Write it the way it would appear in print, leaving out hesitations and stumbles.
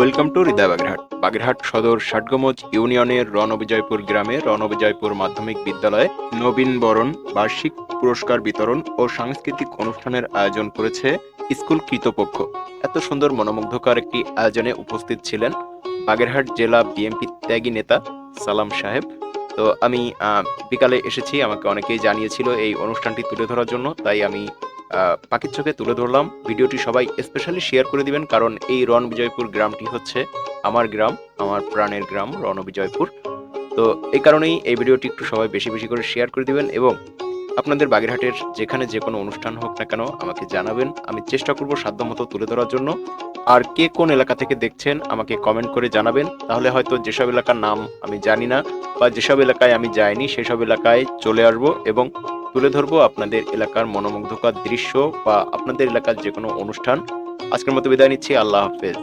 Welcome to হৃদয় বাগেরহাট। বাগেরহাট সদর ষাটগম্বুজ ইউনিয়নের রণবিজয়পুর গ্রামে রণবিজয়পুর মাধ্যমিক বিদ্যালয়ে নবীনবরণ, বার্ষিক পুরস্কার বিতরণ ও সাংস্কৃতিক অনুষ্ঠানের আয়োজন করেছে স্কুল কর্তৃপক্ষ। এত সুন্দর মনোমুগ্ধকর একটি আয়োজনে উপস্থিত ছিলেন বাগেরহাট জেলা বিএনপি ত্যাগী নেতা সালাম সাহেব। তো আমি বিকালে এসেছি, আমাকে অনেকেই জানিয়েছিল এই অনুষ্ঠানটি তুলে ধরার জন্য, তাই আমি পাখির চোখে তুলে ধরলাম। ভিডিওটি সবাই স্পেশালি শেয়ার করে দিবেন, কারণ এই রণবিজয়পুর গ্রামটি হচ্ছে আমার গ্রাম, আমার প্রাণের গ্রাম রণবিজয়পুর। তো এই কারণেই এই ভিডিওটি একটু সবাই বেশি বেশি করে শেয়ার করে দিবেন এবং আপনাদের বাগেরহাটের যেখানে যে কোনো অনুষ্ঠান হোক না কেন আমাকে জানাবেন, আমি চেষ্টা করব সাধ্যমতো তুলে ধরার জন্য। আর কে কোন এলাকা থেকে দেখছেন আমাকে কমেন্ট করে জানাবেন, তাহলে হয়তো যেসব এলাকার নাম আমি জানি না বা যেসব এলাকায় আমি যাইনি সেসব এলাকায় চলে আসব এবং তুলে ধরবো আপনাদের এলাকার মনোমুগ্ধকর দৃশ্য বা আপনাদের এলাকার যে কোনো অনুষ্ঠান। আজকের মতো বিদায় নিচ্ছি, আল্লাহ হাফেজ।